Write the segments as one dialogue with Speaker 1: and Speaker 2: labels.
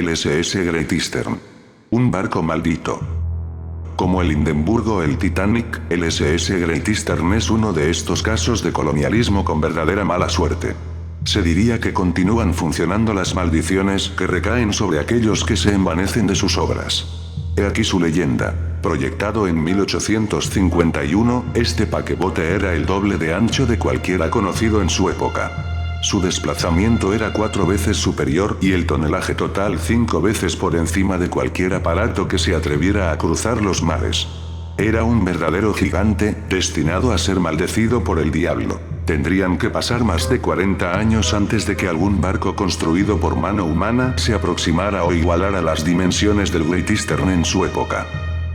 Speaker 1: el SS Great Eastern. Un barco maldito. Como el Hindenburg o el Titanic, el SS Great Eastern es uno de estos casos de colonialismo con verdadera mala suerte. Se diría que continúan funcionando las maldiciones que recaen sobre aquellos que se envanecen de sus obras. He aquí su leyenda. Proyectado en 1851, este paquebote era el doble de ancho de cualquiera conocido en su época. Su desplazamiento era 4 veces superior y el tonelaje total 5 veces por encima de cualquier aparato que se atreviera a cruzar los mares. Era un verdadero gigante, destinado a ser maldecido por el diablo. Tendrían que pasar más de 40 años antes de que algún barco construido por mano humana se aproximara o igualara las dimensiones del Great Eastern en su época.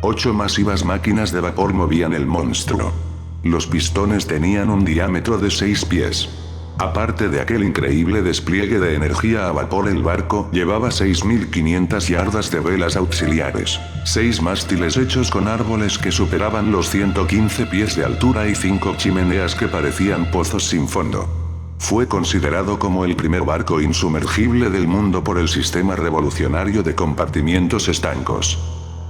Speaker 1: 8 masivas máquinas de vapor movían el monstruo. Los pistones tenían un diámetro de 6 pies. Aparte de aquel increíble despliegue de energía a vapor, el barco llevaba 6.500 yardas de velas auxiliares, 6 mástiles hechos con árboles que superaban los 115 pies de altura y 5 chimeneas que parecían pozos sin fondo. Fue considerado como el primer barco insumergible del mundo por el sistema revolucionario de compartimientos estancos.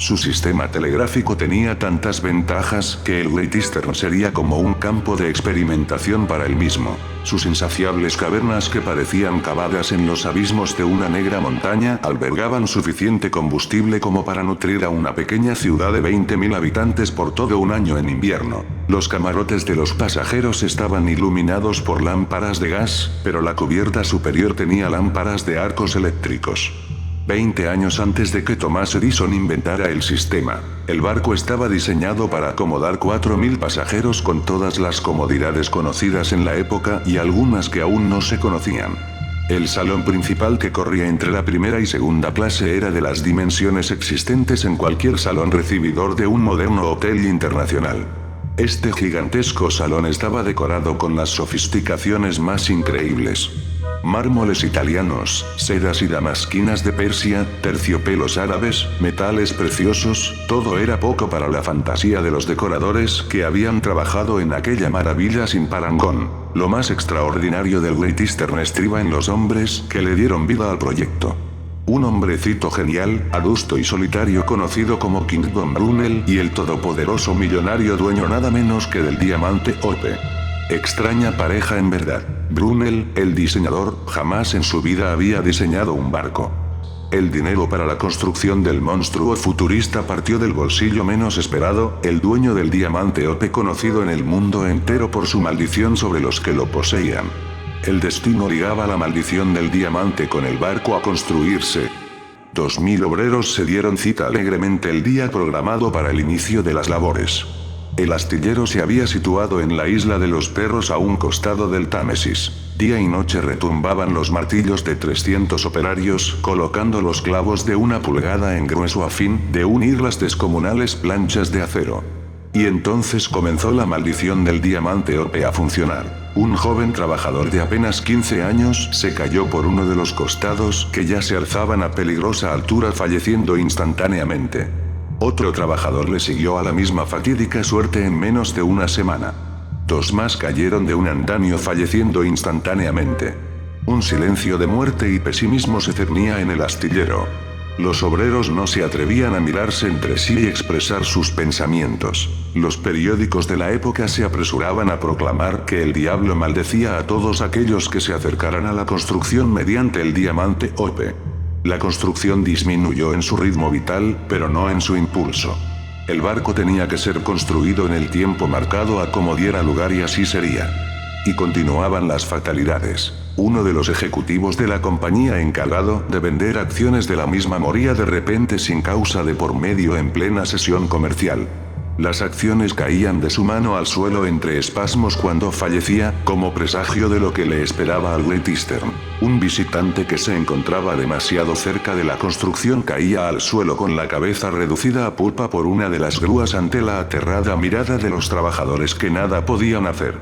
Speaker 1: Su sistema telegráfico tenía tantas ventajas que el Great Eastern sería como un campo de experimentación para él mismo. Sus insaciables cavernas que parecían cavadas en los abismos de una negra montaña albergaban suficiente combustible como para nutrir a una pequeña ciudad de 20.000 habitantes por todo un año en invierno. Los camarotes de los pasajeros estaban iluminados por lámparas de gas, pero la cubierta superior tenía lámparas de arcos eléctricos. 20 años antes de que Thomas Edison inventara el sistema, el barco estaba diseñado para acomodar 4.000 pasajeros con todas las comodidades conocidas en la época y algunas que aún no se conocían. El salón principal que corría entre la primera y segunda clase era de las dimensiones existentes en cualquier salón recibidor de un moderno hotel internacional. Este gigantesco salón estaba decorado con las sofisticaciones más increíbles. Mármoles italianos, sedas y damasquinas de Persia, terciopelos árabes, metales preciosos, todo era poco para la fantasía de los decoradores que habían trabajado en aquella maravilla sin parangón. Lo más extraordinario del Great Eastern estriba en los hombres que le dieron vida al proyecto. Un hombrecito genial, adusto y solitario conocido como King Von Brunel y el todopoderoso millonario dueño nada menos que del diamante Orpe. Extraña pareja en verdad. Brunel, el diseñador, jamás en su vida había diseñado un barco. El dinero para la construcción del monstruo futurista partió del bolsillo menos esperado, el dueño del diamante Orpe, conocido en el mundo entero por su maldición sobre los que lo poseían. El destino ligaba la maldición del diamante con el barco a construirse. 2.000 obreros se dieron cita alegremente el día programado para el inicio de las labores. El astillero se había situado en la isla de los perros a un costado del Támesis. Día y noche retumbaban los martillos de 300 operarios, colocando los clavos de 1 pulgada en grueso a fin de unir las descomunales planchas de acero. Y entonces comenzó la maldición del diamante Orpe a funcionar. Un joven trabajador de apenas 15 años se cayó por uno de los costados que ya se alzaban a peligrosa altura, falleciendo instantáneamente. Otro trabajador le siguió a la misma fatídica suerte en menos de una semana. 2 más cayeron de un andamio falleciendo instantáneamente. Un silencio de muerte y pesimismo se cernía en el astillero. Los obreros no se atrevían a mirarse entre sí y expresar sus pensamientos. Los periódicos de la época se apresuraban a proclamar que el diablo maldecía a todos aquellos que se acercaran a la construcción mediante el diamante Orpe. La construcción disminuyó en su ritmo vital, pero no en su impulso. El barco tenía que ser construido en el tiempo marcado a como diera lugar y así sería. Y continuaban las fatalidades. Uno de los ejecutivos de la compañía encargado de vender acciones de la misma moría de repente sin causa de por medio en plena sesión comercial. Las acciones caían de su mano al suelo entre espasmos cuando fallecía, como presagio de lo que le esperaba al Great Eastern. Un visitante que se encontraba demasiado cerca de la construcción caía al suelo con la cabeza reducida a pulpa por una de las grúas ante la aterrada mirada de los trabajadores que nada podían hacer.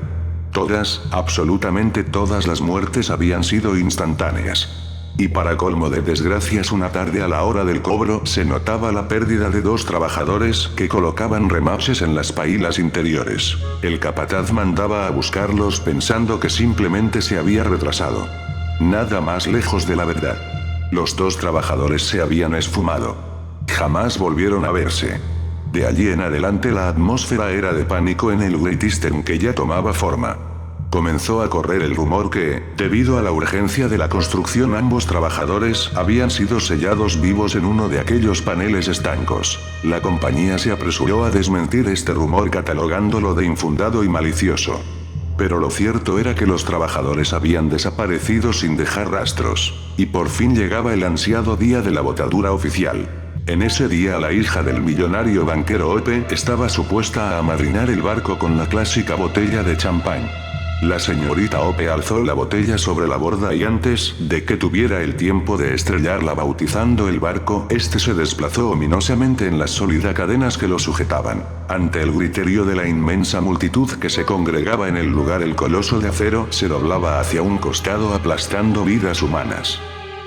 Speaker 1: Todas, absolutamente todas las muertes habían sido instantáneas. Y para colmo de desgracias, una tarde a la hora del cobro se notaba la pérdida de 2 trabajadores que colocaban remaches en las paila interiores. El capataz mandaba a buscarlos pensando que simplemente se había retrasado. Nada más lejos de la verdad. Los dos trabajadores se habían esfumado. Jamás volvieron a verse. De allí en adelante la atmósfera era de pánico en el Great Eastern que ya tomaba forma. Comenzó a correr el rumor que, debido a la urgencia de la construcción, ambos trabajadores habían sido sellados vivos en uno de aquellos paneles estancos. La compañía se apresuró a desmentir este rumor catalogándolo de infundado y malicioso. Pero lo cierto era que los trabajadores habían desaparecido sin dejar rastros. Y por fin llegaba el ansiado día de la botadura oficial. En ese día la hija del millonario banquero Ope estaba supuesta a amadrinar el barco con la clásica botella de champán. La señorita Ope alzó la botella sobre la borda y antes de que tuviera el tiempo de estrellarla bautizando el barco, este se desplazó ominosamente en las sólidas cadenas que lo sujetaban. Ante el griterío de la inmensa multitud que se congregaba en el lugar, el coloso de acero se doblaba hacia un costado aplastando vidas humanas.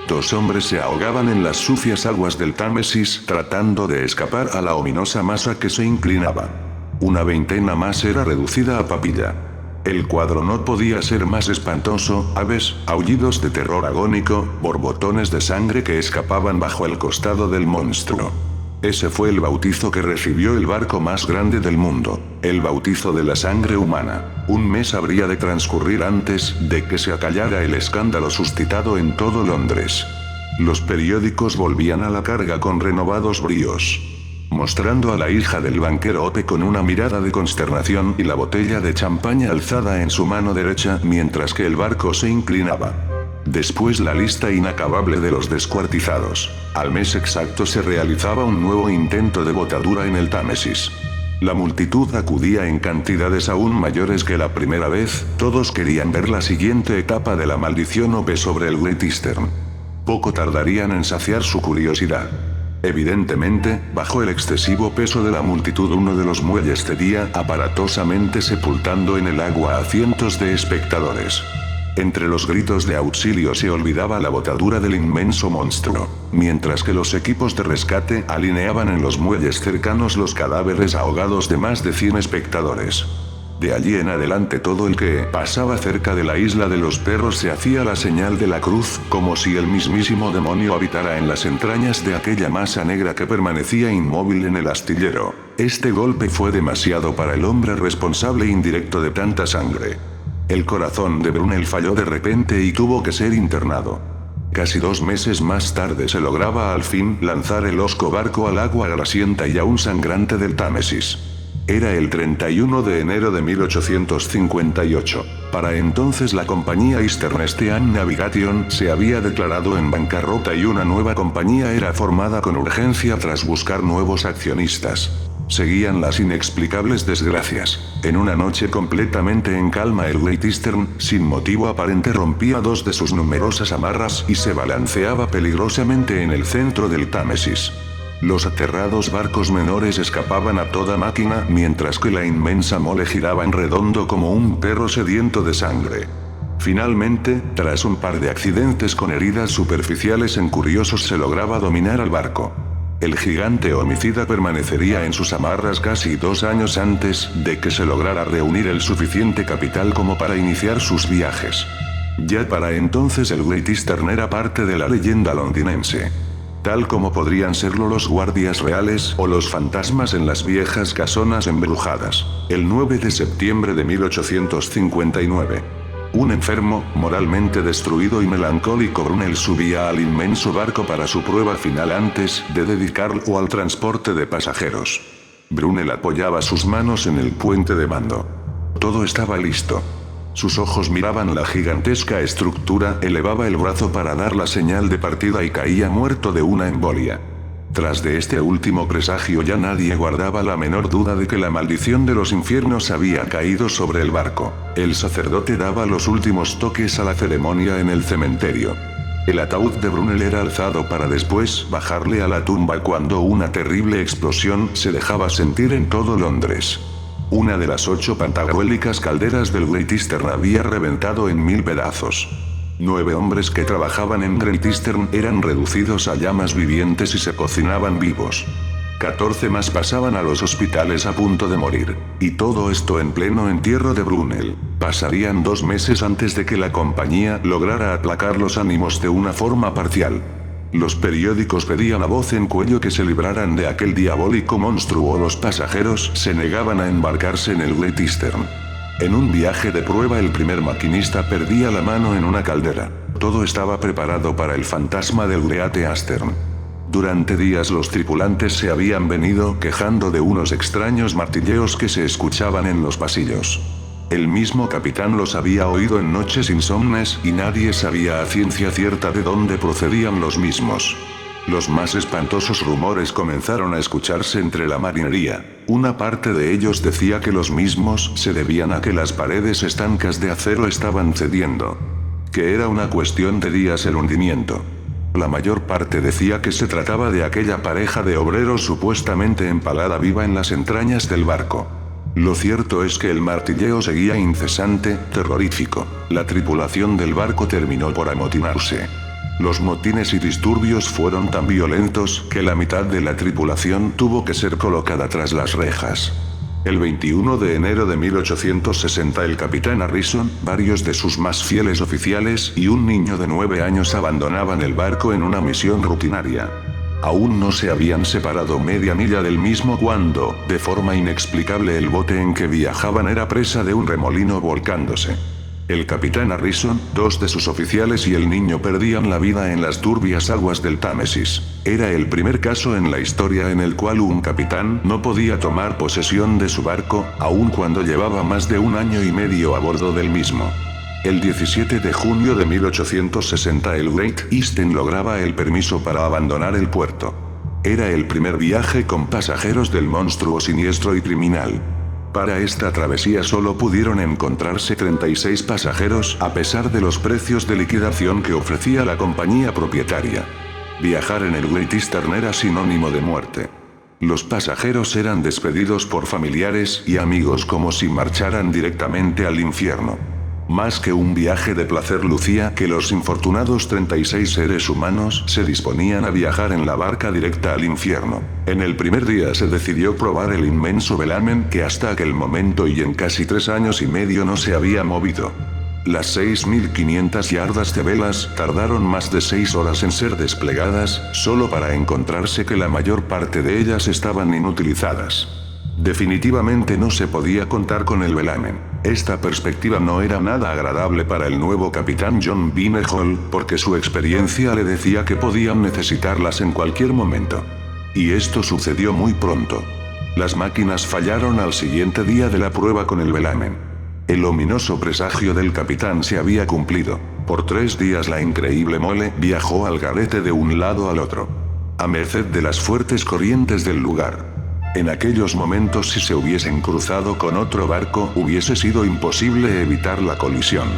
Speaker 1: Dos hombres se ahogaban en las sucias aguas del Támesis tratando de escapar a la ominosa masa que se inclinaba. Una veintena más era reducida a papilla. El cuadro no podía ser más espantoso: aves, aullidos de terror agónico, borbotones de sangre que escapaban bajo el costado del monstruo. Ese fue el bautizo que recibió el barco más grande del mundo, el bautizo de la sangre humana. Un mes habría de transcurrir antes de que se acallara el escándalo suscitado en todo Londres. Los periódicos volvían a la carga con renovados bríos, mostrando a la hija del banquero Ope con una mirada de consternación y la botella de champaña alzada en su mano derecha mientras que el barco se inclinaba. Después la lista inacabable de los descuartizados. Al mes exacto se realizaba un nuevo intento de botadura en el Támesis. La multitud acudía en cantidades aún mayores que la primera vez, todos querían ver la siguiente etapa de la maldición Ope sobre el Great Eastern. Poco tardarían en saciar su curiosidad. Evidentemente, bajo el excesivo peso de la multitud, uno de los muelles cedía aparatosamente sepultando en el agua a cientos de espectadores. Entre los gritos de auxilio se olvidaba la botadura del inmenso monstruo, mientras que los equipos de rescate alineaban en los muelles cercanos los cadáveres ahogados de más de 100 espectadores. De allí en adelante todo el que pasaba cerca de la isla de los perros se hacía la señal de la cruz, como si el mismísimo demonio habitara en las entrañas de aquella masa negra que permanecía inmóvil en el astillero. Este golpe fue demasiado para el hombre responsable indirecto de tanta sangre. El corazón de Brunel falló de repente y tuvo que ser internado. Casi 2 meses más tarde se lograba al fin lanzar el hosco barco al agua grasienta y aún sangrante del Támesis. Era el 31 de enero de 1858. Para entonces la compañía Eastern Ocean Navigation se había declarado en bancarrota y una nueva compañía era formada con urgencia tras buscar nuevos accionistas. Seguían las inexplicables desgracias. En una noche completamente en calma, el Great Eastern, sin motivo aparente, rompía 2 de sus numerosas amarras y se balanceaba peligrosamente en el centro del Támesis. Los aterrados barcos menores escapaban a toda máquina mientras que la inmensa mole giraba en redondo como un perro sediento de sangre. Finalmente, tras un par de accidentes con heridas superficiales en curiosos, se lograba dominar al barco. El gigante homicida permanecería en sus amarras casi 2 años antes de que se lograra reunir el suficiente capital como para iniciar sus viajes. Ya para entonces el Great Eastern era parte de la leyenda londinense, tal como podrían serlo los guardias reales o los fantasmas en las viejas casonas embrujadas. El 9 de septiembre de 1859. Un enfermo, moralmente destruido y melancólico Brunel subía al inmenso barco para su prueba final antes de dedicarlo al transporte de pasajeros. Brunel apoyaba sus manos en el puente de mando. Todo estaba listo. Sus ojos miraban la gigantesca estructura, elevaba el brazo para dar la señal de partida y caía muerto de una embolia. Tras de este último presagio ya nadie guardaba la menor duda de que la maldición de los infiernos había caído sobre el barco. El sacerdote daba los últimos toques a la ceremonia en el cementerio. El ataúd de Brunel era alzado para después bajarle a la tumba cuando una terrible explosión se dejaba sentir en todo Londres. Una de las 8 pantagruélicas calderas del Great Eastern había reventado en 1000 pedazos. 9 hombres que trabajaban en Great Eastern eran reducidos a llamas vivientes y se cocinaban vivos. 14 más pasaban a los hospitales a punto de morir. Y todo esto en pleno entierro de Brunel. Pasarían 2 meses antes de que la compañía lograra aplacar los ánimos de una forma parcial. Los periódicos pedían a voz en cuello que se libraran de aquel diabólico monstruo. Los pasajeros se negaban a embarcarse en el Great Eastern. En un viaje de prueba el primer maquinista perdía la mano en una caldera. Todo estaba preparado para el fantasma del Great Eastern. Durante días los tripulantes se habían venido quejando de unos extraños martilleos que se escuchaban en los pasillos. El mismo capitán los había oído en noches insomnes y nadie sabía a ciencia cierta de dónde procedían los mismos. Los más espantosos rumores comenzaron a escucharse entre la marinería. Una parte de ellos decía que los mismos se debían a que las paredes estancas de acero estaban cediendo. Que era una cuestión de días el hundimiento. La mayor parte decía que se trataba de aquella pareja de obreros supuestamente empalada viva en las entrañas del barco. Lo cierto es que el martilleo seguía incesante, terrorífico. La tripulación del barco terminó por amotinarse. Los motines y disturbios fueron tan violentos que la mitad de la tripulación tuvo que ser colocada tras las rejas. El 21 de enero de 1860 el capitán Harrison, varios de sus más fieles oficiales y un niño de 9 años abandonaban el barco en una misión rutinaria. Aún no se habían separado media milla del mismo cuando, de forma inexplicable, el bote en que viajaban era presa de un remolino volcándose. El capitán Harrison, 2 de sus oficiales y el niño perdían la vida en las turbias aguas del Támesis. Era el primer caso en la historia en el cual un capitán no podía tomar posesión de su barco, aun cuando llevaba más de 1 año y medio a bordo del mismo. El 17 de junio de 1860 el Great Eastern lograba el permiso para abandonar el puerto. Era el primer viaje con pasajeros del monstruo siniestro y criminal. Para esta travesía solo pudieron encontrarse 36 pasajeros a pesar de los precios de liquidación que ofrecía la compañía propietaria. Viajar en el Great Eastern era sinónimo de muerte. Los pasajeros eran despedidos por familiares y amigos como si marcharan directamente al infierno. Más que un viaje de placer lucía que los infortunados 36 seres humanos se disponían a viajar en la barca directa al infierno. En el primer día se decidió probar el inmenso velamen que hasta aquel momento y en casi 3 años y medio no se había movido. Las 6.500 yardas de velas tardaron más de 6 horas en ser desplegadas, solo para encontrarse que la mayor parte de ellas estaban inutilizadas. Definitivamente no se podía contar con el velamen. Esta perspectiva no era nada agradable para el nuevo capitán John Binehall, porque su experiencia le decía que podían necesitarlas en cualquier momento. Y esto sucedió muy pronto. Las máquinas fallaron al siguiente día de la prueba con el velamen. El ominoso presagio del capitán se había cumplido. Por 3 días la increíble mole viajó al garete de un lado al otro, a merced de las fuertes corrientes del lugar. En aquellos momentos, si se hubiesen cruzado con otro barco, hubiese sido imposible evitar la colisión.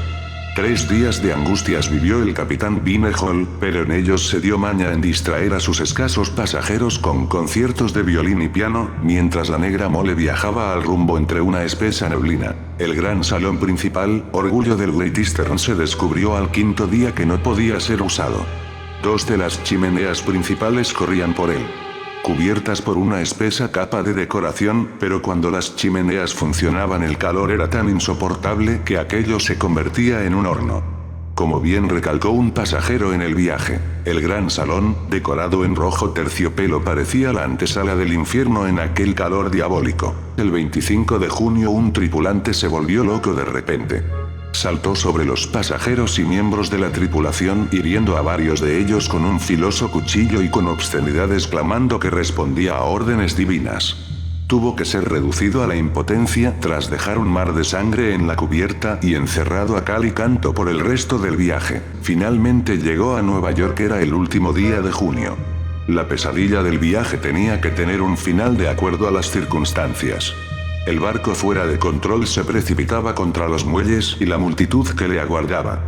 Speaker 1: 3 días de angustias vivió el capitán Binehall, pero en ellos se dio maña en distraer a sus escasos pasajeros con conciertos de violín y piano, mientras la negra mole viajaba al rumbo entre una espesa neblina. El gran salón principal, orgullo del Great Eastern, se descubrió al 5.º día que no podía ser usado. 2 de las chimeneas principales corrían por él, cubiertas por una espesa capa de decoración, pero cuando las chimeneas funcionaban el calor era tan insoportable que aquello se convertía en un horno. Como bien recalcó un pasajero en el viaje, el gran salón, decorado en rojo terciopelo, parecía la antesala del infierno en aquel calor diabólico. El 25 de junio un tripulante se volvió loco de repente. Saltó sobre los pasajeros y miembros de la tripulación, hiriendo a varios de ellos con un filoso cuchillo y con obscenidades, clamando que respondía a órdenes divinas. Tuvo que ser reducido a la impotencia tras dejar un mar de sangre en la cubierta y encerrado a cal y canto por el resto del viaje. Finalmente llegó a Nueva York. Era el último día de junio. La pesadilla del viaje tenía que tener un final de acuerdo a las circunstancias. El barco fuera de control se precipitaba contra los muelles y la multitud que le aguardaba.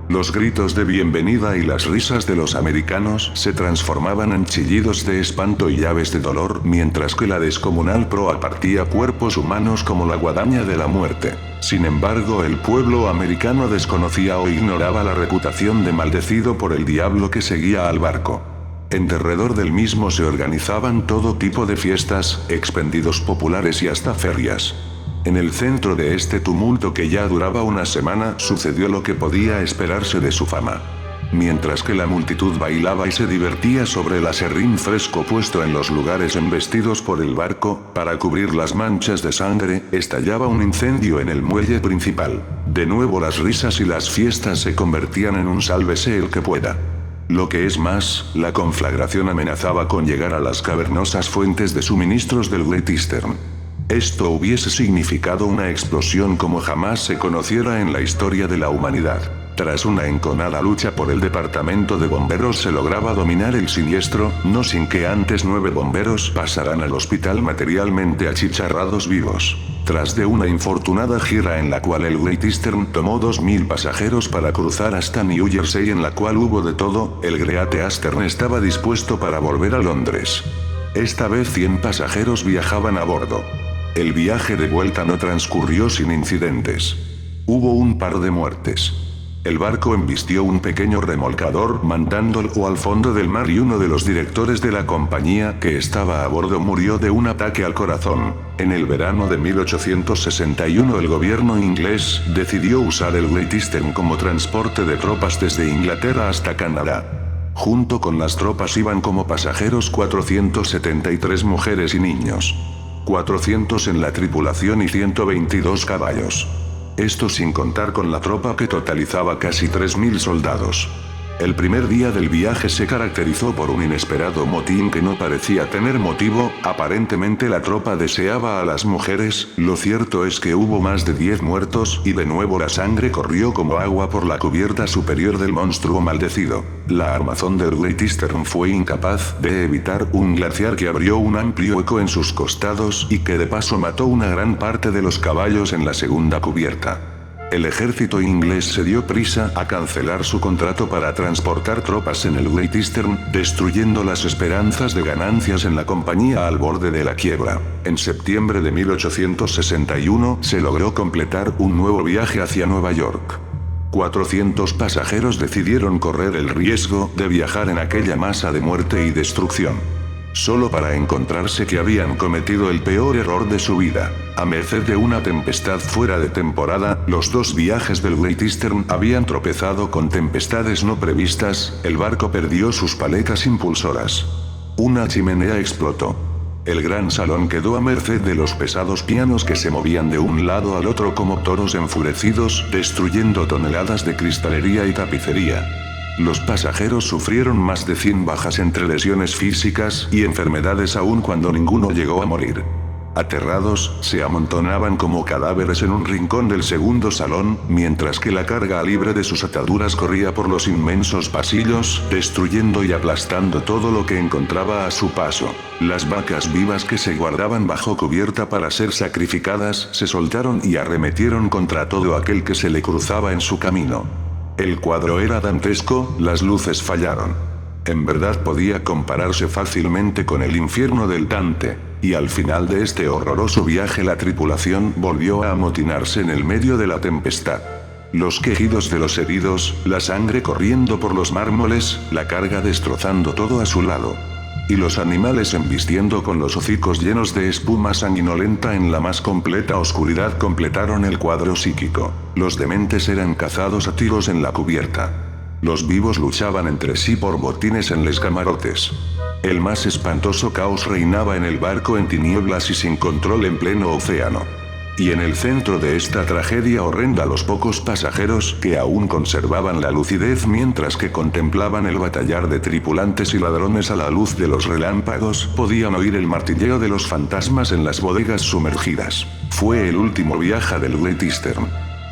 Speaker 1: Los gritos de bienvenida y las risas de los americanos se transformaban en chillidos de espanto y llaves de dolor, mientras que la descomunal proa partía cuerpos humanos como la guadaña de la muerte. Sin embargo, el pueblo americano desconocía o ignoraba la reputación de maldecido por el diablo que seguía al barco. En derredor del mismo se organizaban todo tipo de fiestas, expendidos populares y hasta ferias. En el centro de este tumulto, que ya duraba una semana, sucedió lo que podía esperarse de su fama. Mientras que la multitud bailaba y se divertía sobre el aserrín fresco puesto en los lugares embestidos por el barco, para cubrir las manchas de sangre, estallaba un incendio en el muelle principal. De nuevo las risas y las fiestas se convertían en un sálvese el que pueda. Lo que es más, la conflagración amenazaba con llegar a las cavernosas fuentes de suministros del Great Eastern. Esto hubiese significado una explosión como jamás se conociera en la historia de la humanidad. Tras una enconada lucha por el departamento de bomberos se lograba dominar el siniestro, no sin que antes 9 bomberos pasaran al hospital materialmente achicharrados vivos. Tras de una infortunada gira en la cual el Great Eastern tomó 2000 pasajeros para cruzar hasta New Jersey, en la cual hubo de todo, el Great Eastern estaba dispuesto para volver a Londres. Esta vez 100 pasajeros viajaban a bordo. El viaje de vuelta no transcurrió sin incidentes. Hubo un par de muertes. El barco embistió un pequeño remolcador mandándolo al fondo del mar y uno de los directores de la compañía que estaba a bordo murió de un ataque al corazón. En el verano de 1861 el gobierno inglés decidió usar el Great Eastern como transporte de tropas desde Inglaterra hasta Canadá. Junto con las tropas iban como pasajeros 473 mujeres y niños. 400 en la tripulación y 122 caballos. Esto sin contar con la tropa que totalizaba casi 3000 soldados. El primer día del viaje se caracterizó por un inesperado motín que no parecía tener motivo, aparentemente la tropa deseaba a las mujeres, lo cierto es que hubo más de 10 muertos y de nuevo la sangre corrió como agua por la cubierta superior del monstruo maldecido. La armazón del Great Eastern fue incapaz de evitar un glaciar que abrió un amplio hueco en sus costados y que de paso mató una gran parte de los caballos en la segunda cubierta. El ejército inglés se dio prisa a cancelar su contrato para transportar tropas en el Great Eastern, destruyendo las esperanzas de ganancias en la compañía al borde de la quiebra. En septiembre de 1861 se logró completar un nuevo viaje hacia Nueva York. 400 pasajeros decidieron correr el riesgo de viajar en aquella masa de muerte y destrucción. Solo para encontrarse que habían cometido el peor error de su vida. A merced de una tempestad fuera de temporada, los 2 viajes del Great Eastern habían tropezado con tempestades no previstas, el barco perdió sus paletas impulsoras. Una chimenea explotó. El gran salón quedó a merced de los pesados pianos que se movían de un lado al otro como toros enfurecidos, destruyendo toneladas de cristalería y tapicería. Los pasajeros sufrieron más de 100 bajas entre lesiones físicas y enfermedades aun cuando ninguno llegó a morir. Aterrados, se amontonaban como cadáveres en un rincón del segundo salón, mientras que la carga libre de sus ataduras corría por los inmensos pasillos, destruyendo y aplastando todo lo que encontraba a su paso. Las vacas vivas que se guardaban bajo cubierta para ser sacrificadas se soltaron y arremetieron contra todo aquel que se le cruzaba en su camino. El cuadro era dantesco, las luces fallaron. En verdad podía compararse fácilmente con el infierno del Dante, y al final de este horroroso viaje la tripulación volvió a amotinarse en el medio de la tempestad. Los quejidos de los heridos, la sangre corriendo por los mármoles, la carga destrozando todo a su lado. Y los animales embistiendo con los hocicos llenos de espuma sanguinolenta en la más completa oscuridad completaron el cuadro psíquico. Los dementes eran cazados a tiros en la cubierta. Los vivos luchaban entre sí por botines en los camarotes. El más espantoso caos reinaba en el barco en tinieblas y sin control en pleno océano. Y en el centro de esta tragedia horrenda los pocos pasajeros que aún conservaban la lucidez mientras que contemplaban el batallar de tripulantes y ladrones a la luz de los relámpagos podían oír el martilleo de los fantasmas en las bodegas sumergidas. Fue el último viaje del Great Eastern.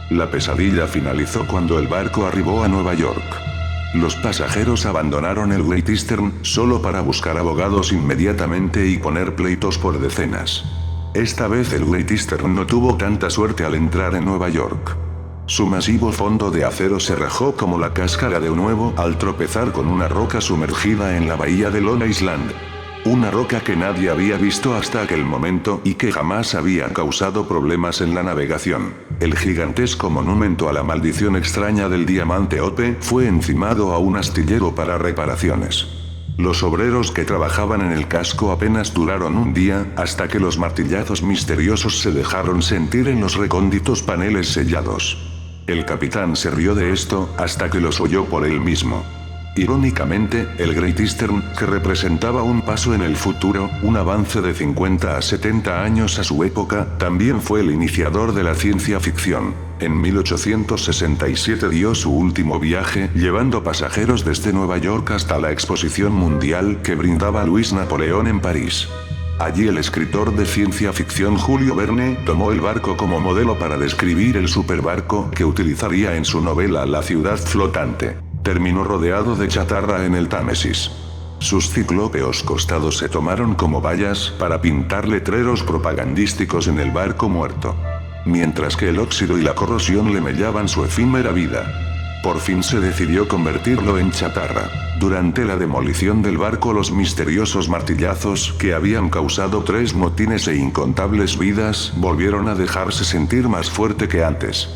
Speaker 1: La pesadilla finalizó cuando el barco arribó a Nueva York. Los pasajeros abandonaron el Great Eastern solo para buscar abogados inmediatamente y poner pleitos por decenas. Esta vez el Great Eastern no tuvo tanta suerte al entrar en Nueva York. Su masivo fondo de acero se rajó como la cáscara de un huevo al tropezar con una roca sumergida en la bahía de Long Island. Una roca que nadie había visto hasta aquel momento y que jamás había causado problemas en la navegación. El gigantesco monumento a la maldición extraña del diamante Ope fue encimado a un astillero para reparaciones. Los obreros que trabajaban en el casco apenas duraron un día, hasta que los martillazos misteriosos se dejaron sentir en los recónditos paneles sellados. El capitán se rió de esto, hasta que los oyó por él mismo. Irónicamente, el Great Eastern, que representaba un paso en el futuro, un avance de 50 a 70 años a su época, también fue el iniciador de la ciencia ficción. En 1867 dio su último viaje, llevando pasajeros desde Nueva York hasta la exposición mundial que brindaba Luis Napoleón en París. Allí el escritor de ciencia ficción Julio Verne tomó el barco como modelo para describir el superbarco que utilizaría en su novela La ciudad flotante. Terminó rodeado de chatarra en el Támesis. Sus ciclópeos costados se tomaron como vallas para pintar letreros propagandísticos en el barco muerto. Mientras que el óxido y la corrosión le mellaban su efímera vida. Por fin se decidió convertirlo en chatarra. Durante la demolición del barco, los misteriosos martillazos que habían causado 3 motines e incontables vidas volvieron a dejarse sentir más fuerte que antes.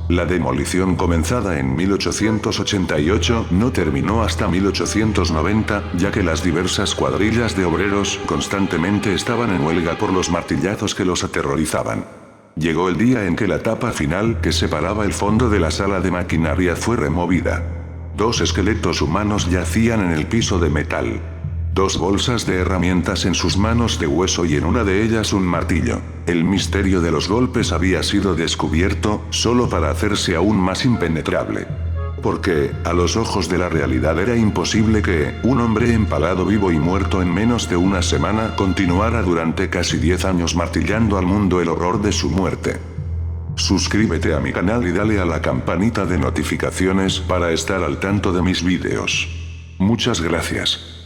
Speaker 1: La demolición comenzada en 1888 no terminó hasta 1890, ya que las diversas cuadrillas de obreros constantemente estaban en huelga por los martillazos que los aterrorizaban. Llegó el día en que la tapa final que separaba el fondo de la sala de maquinaria fue removida. 2 esqueletos humanos yacían en el piso de metal. 2 bolsas de herramientas en sus manos de hueso y en una de ellas un martillo. El misterio de los golpes había sido descubierto, solo para hacerse aún más impenetrable. Porque, a los ojos de la realidad, era imposible que un hombre empalado vivo y muerto en menos de una semana continuara durante casi 10 años martillando al mundo el horror de su muerte. Suscríbete a mi canal y dale a la campanita de notificaciones para estar al tanto de mis vídeos. Muchas gracias.